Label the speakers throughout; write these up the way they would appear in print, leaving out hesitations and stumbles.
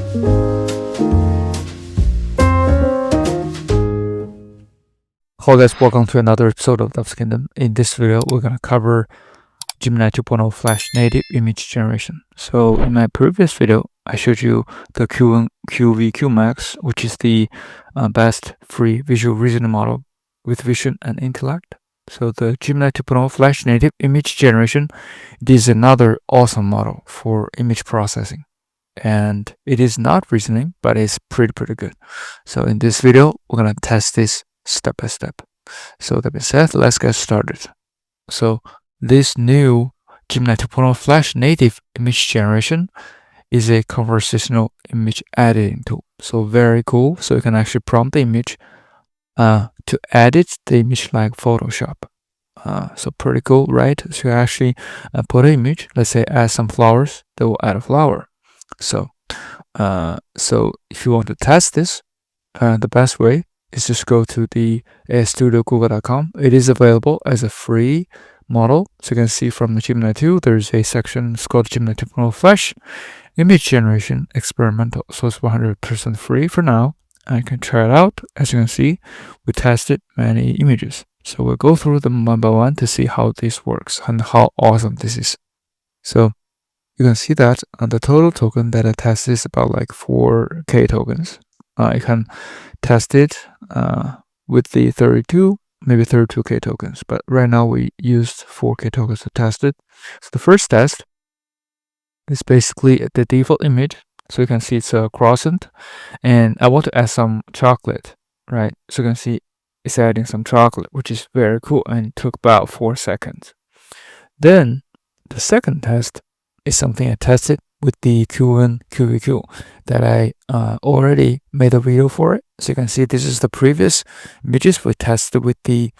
Speaker 1: Hello guys, welcome to another episode of Love's Kingdom. In this video, we're going to cover Gemini 2.0 Flash native image generation. So in my previous video, I showed you the QVQ Max, which is the best free visual reasoning model with vision and intellect. So the Gemini 2.0 Flash native image generation, it is another awesome model for image processing. And it is not reasoning, but it's pretty good. So in this video, we're going to test this step by step. So that being said, let's get started. So this new Gemini 2.0 Flash native image generation is a conversational image editing tool. So very cool. So you can actually prompt the image to edit the image like Photoshop. So pretty cool, right? So you actually put an image, let's say add some flowers, that will add a flower. So if you want to test this, the best way is just go to the studiogoogle.com. It is available as a free model. So you can see from the Gemini 2, there's a section called Gemini 2.0 Flash Image Generation Experimental. So it's 100% free for now. I can try it out. As you can see, we tested many images. So we'll go through them one by one to see how this works and how awesome this is. So you can see that the total token that I tested is about like 4K tokens. You can test it with the 32K tokens, but right now we used 4K tokens to test it. So the first test is basically the default image. So you can see it's a croissant, and I want to add some chocolate, right? So you can see it's adding some chocolate, which is very cool, and it took about 4 seconds. Then the second test is something I tested with the QVQ that I already made a video for it. So you can see this is the previous images we tested with the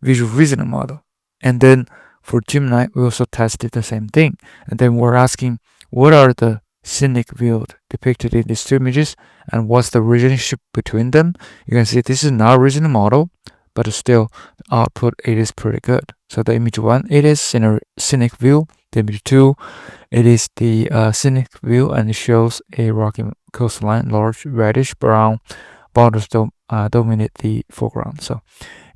Speaker 1: visual reasoning model. And then for Gemini, we also tested the same thing. And then we're asking what are the scenic views depicted in these two images and what's the relationship between them. You can see this is not a reasoning model, but still the output, it is pretty good. So the image 1, it is scenic view. The image 2, it is the scenic view, and it shows a rocky coastline, large reddish brown boulders dominate the foreground. So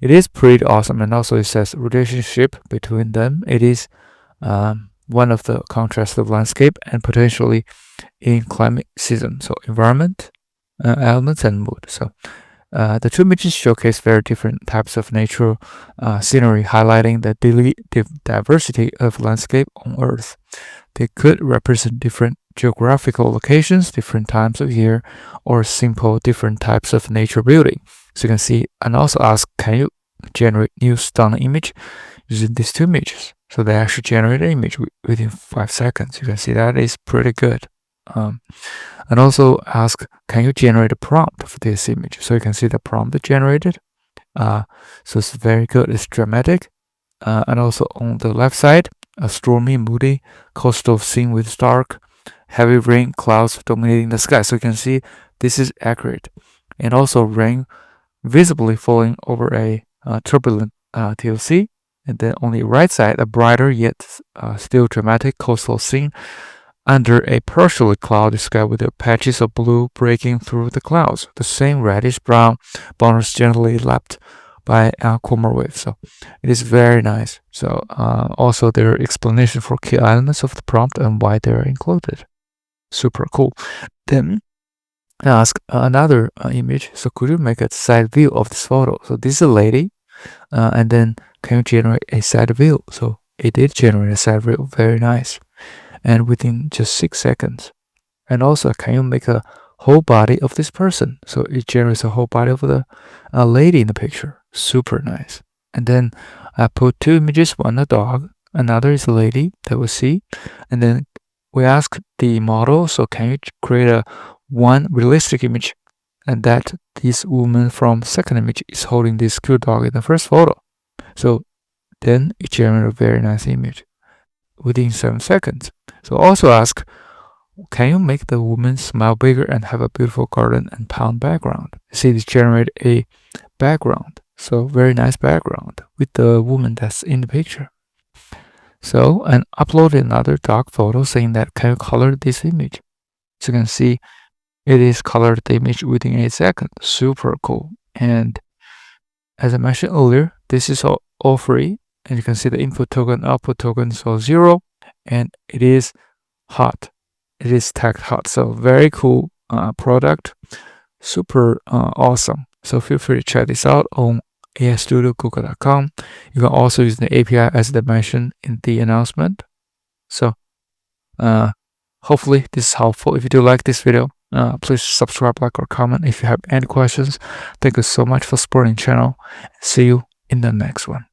Speaker 1: it is pretty awesome, and also it says relationship between them. It is one of the contrast of landscape and potentially in climate season. So environment, elements, and mood. So the two images showcase very different types of natural scenery, highlighting the diversity of landscape on Earth. They could represent different geographical locations, different times of year, or simple different types of nature beauty. So you can see, and also ask, can you generate new stunning image using these two images? So they actually generate an image within 5 seconds. You can see that is pretty good. And also ask, can you generate a prompt for this image? So you can see the prompt generated. So it's very good. It's dramatic. And also on the left side, a stormy, moody coastal scene with dark, heavy rain clouds dominating the sky. So you can see this is accurate. And also rain visibly falling over a turbulent TLC. And then on the right side, a brighter yet still dramatic coastal scene under a partially cloudy sky with patches of blue breaking through the clouds. The same reddish-brown boulders gently lapped by calmer waves. So it is very nice. So also their explanation for key elements of the prompt and why they're included. Super cool. Then ask another image. So could you make a side view of this photo? So this is a lady, and then can you generate a side view? So it did generate a side view. Very nice. And within just 6 seconds. And also, can you make a whole body of this person? So it generates a whole body of the lady in the picture. Super nice. And then I put 2 images, one a dog, another is a lady that we see. And then we ask the model, so can you create one realistic image, and that this woman from second image is holding this cute dog in the first photo. So then it generated a very nice image within 7 seconds. So also ask, can you make the woman smile bigger and have a beautiful garden and pond background? See, it generate a background. So very nice background with the woman that's in the picture. So, and upload another dog photo saying that, can you color this image? So you can see it is colored the image within a second. Super cool. And as I mentioned earlier, this is all free, and you can see the input token, output token is all 0, and it is hot. It is tagged hot. So very cool product, super awesome. So feel free to check this out on AIstudio.google.com. You can also use the API as I mentioned in the announcement. So hopefully this is helpful. If you do like this video, please subscribe, like, or comment if you have any questions. Thank you so much for supporting the channel. See you in the next one.